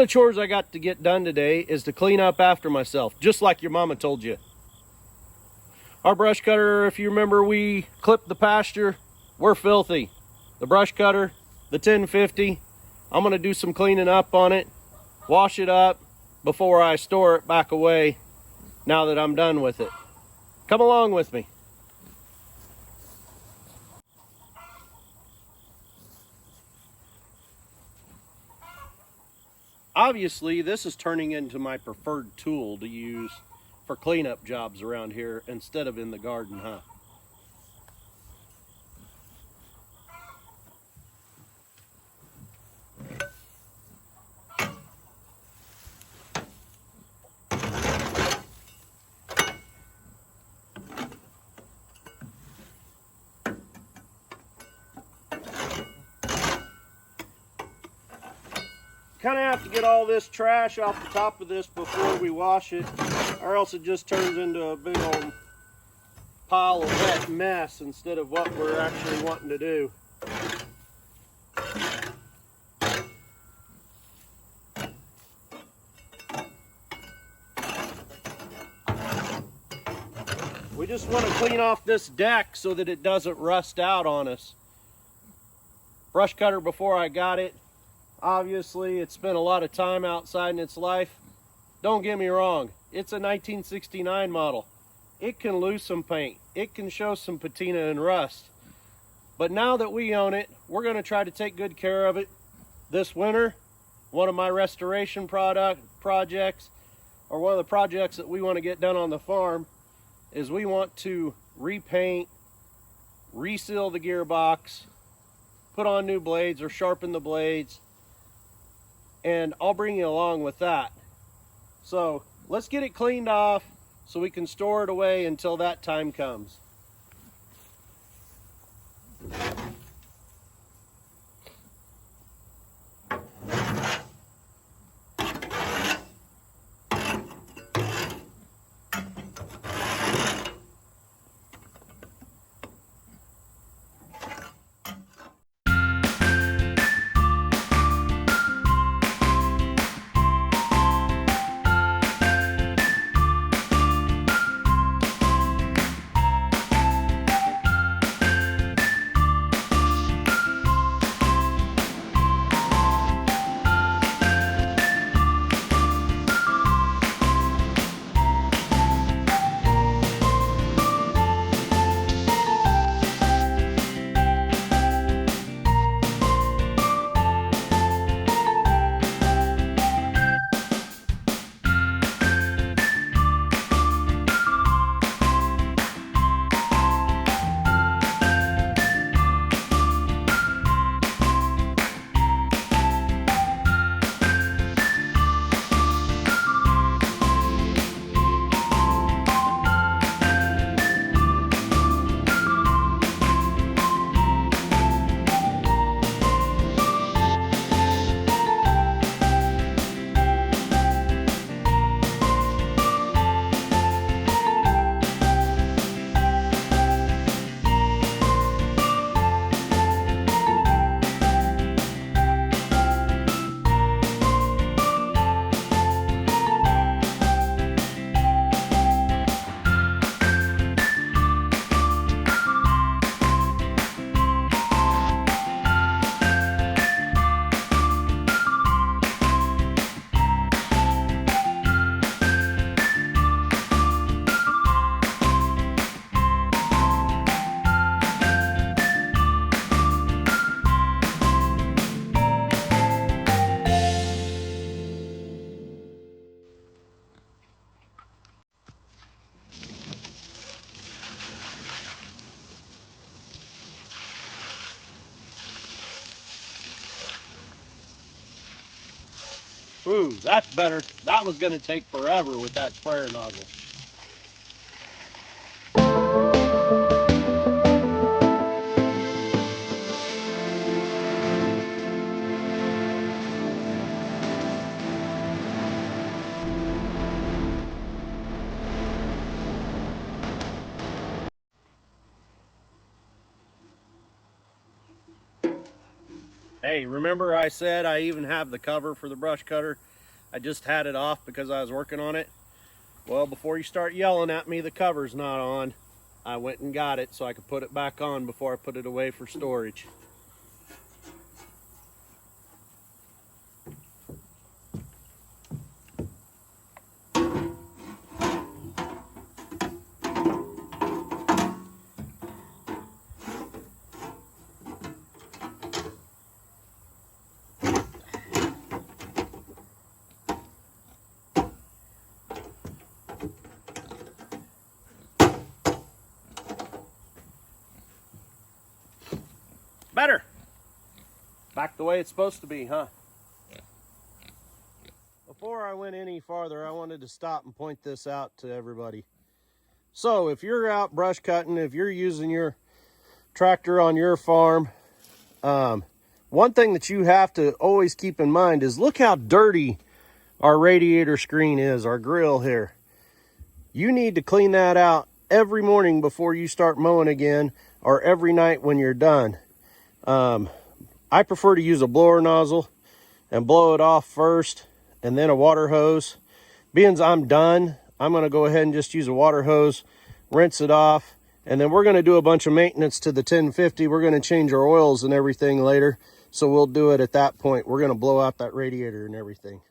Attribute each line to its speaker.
Speaker 1: the chores I got to get done today is to clean up after myself, just like your mama told you. Our brush cutter, if you remember, we clipped the pasture. We're filthy. The brush cutter, the 1050, I'm gonna do some cleaning up on it, wash it up before I store it back away now that I'm done with it. Come along with me. Obviously, this is turning into my preferred tool to use for cleanup jobs around here instead of in the garden, huh? Kind of have to get all this trash off the top of this before we wash it, or else it just turns into a big old pile of wet mess instead of what we're actually wanting to do. We just want to clean off this deck so that it doesn't rust out on us. Brush cutter before I got it. Obviously, it spent a lot of time outside in its life. Don't get me wrong, it's a 1969 model. It can lose some paint. It can show some patina and rust. But now that we own it, we're going to try to take good care of it. This winter, one of my restoration projects, or one of the projects that we want to get done on the farm, is we want to repaint, reseal the gearbox, put on new blades or sharpen the blades, and I'll bring you along with that. So let's get it cleaned off so we can store it away until that time comes. Ooh, that's better. That was going to take forever with that sprayer nozzle. Hey, remember I said I even have the cover for the brush cutter? I just had it off because I was working on it. Well, before you start yelling at me the cover's not on, I went and got it so I could put it back on before I put it away for storage. Better. Back the way it's supposed to be, huh? Before I went any farther, I wanted to stop and point this out to everybody. So if you're out brush cutting, if you're using your tractor on your farm, one thing that you have to always keep in mind is look how dirty our radiator screen is, our grill here. You need to clean that out every morning before you start mowing again, or every night when you're done. I prefer to use a blower nozzle and blow it off first and then a water hose. Being I'm done, I'm going to go ahead and just use a water hose, rinse it off, and then we're going to do a bunch of maintenance to the 1050. We're going to change our oils and everything later, so we'll do it at that point. We're going to blow out that radiator and everything.